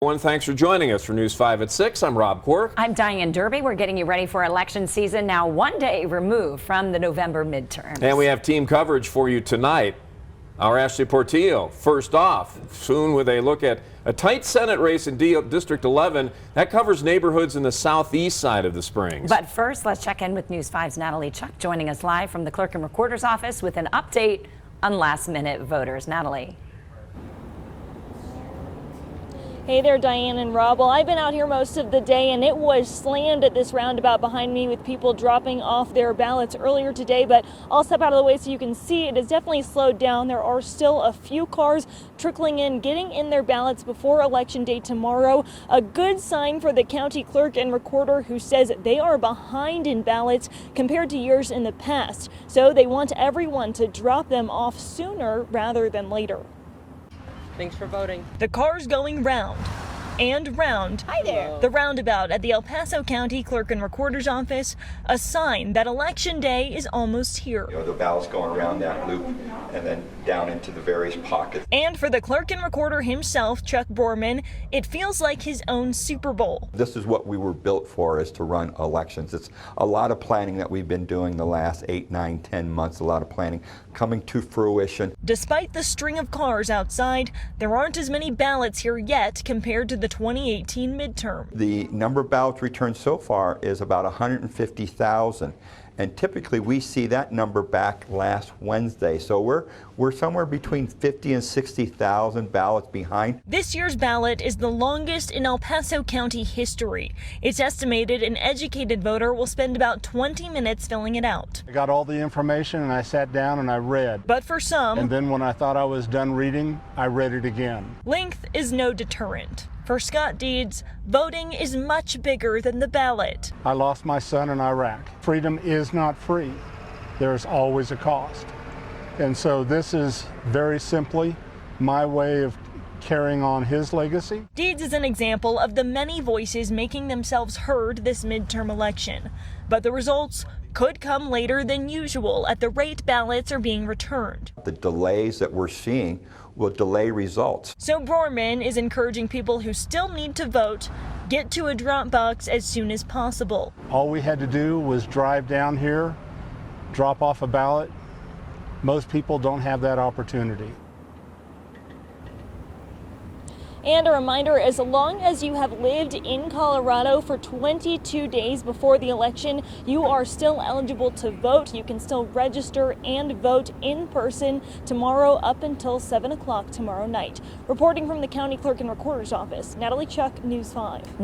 Thanks for joining us for News 5 at 6. I'm Rob Quirk. I'm Diane Derby. We're getting you ready for election season, now one day removed from the November midterms. And we have team coverage for you tonight. Our Ashley Portillo first off, soon with a look at a tight Senate race in District 11 that covers neighborhoods in the southeast side of the Springs. But first, let's check in with News 5's Natalie Chuck, joining us live from the clerk and recorder's office with an update on last-minute voters. Natalie. Hey there, Diane and Rob. Well, I've been out here most of the day, and it was slammed at this roundabout behind me with people dropping off their ballots earlier today, but I'll step out of the way so you can see it has definitely slowed down. There are still a few cars trickling in, getting in their ballots before Election Day tomorrow. A good sign for the county clerk and recorder, who says they are behind in ballots compared to years in the past. So they want everyone to drop them off sooner rather than later. Thanks for voting. The car's going round and round. Hi there. The roundabout at the El Paso County Clerk and Recorder's Office, a sign that Election Day is almost here. The ballots going around that loop and then down into the various pockets. And for the Clerk and Recorder himself, Chuck Borman, it feels like his own Super Bowl. This is what we were built for, is to run elections. It's a lot of planning that we've been doing the last 8, 9, 10 months, a lot of planning coming to fruition. Despite the string of cars outside, there aren't as many ballots here yet compared to the 2018 midterm. The number of ballots returned so far is about 150,000. And typically we see that number back last Wednesday. So we're somewhere between 50 and 60,000 ballots behind. This year's ballot is the longest in El Paso County history. It's estimated an educated voter will spend about 20 minutes filling it out. I got all the information and I sat down and I read. But for some, and then when I thought I was done reading, I read it again. Length is no deterrent. For Scott Deeds, voting is much bigger than the ballot. I lost my son in Iraq. Freedom is not free. There's always a cost. And so this is very simply my way of carrying on his legacy. Deeds is an example of the many voices making themselves heard this midterm election. But the results could come later than usual at the rate ballots are being returned. The delays that we're seeing will delay results. So Borman is encouraging people who still need to vote, get to a drop box as soon as possible. All we had to do was drive down here, drop off a ballot. Most people don't have that opportunity. And a reminder, as long as you have lived in Colorado for 22 days before the election, you are still eligible to vote. You can still register and vote in person tomorrow up until 7 o'clock tomorrow night. Reporting from the County Clerk and Recorder's Office, Natalie Chuck, News 5.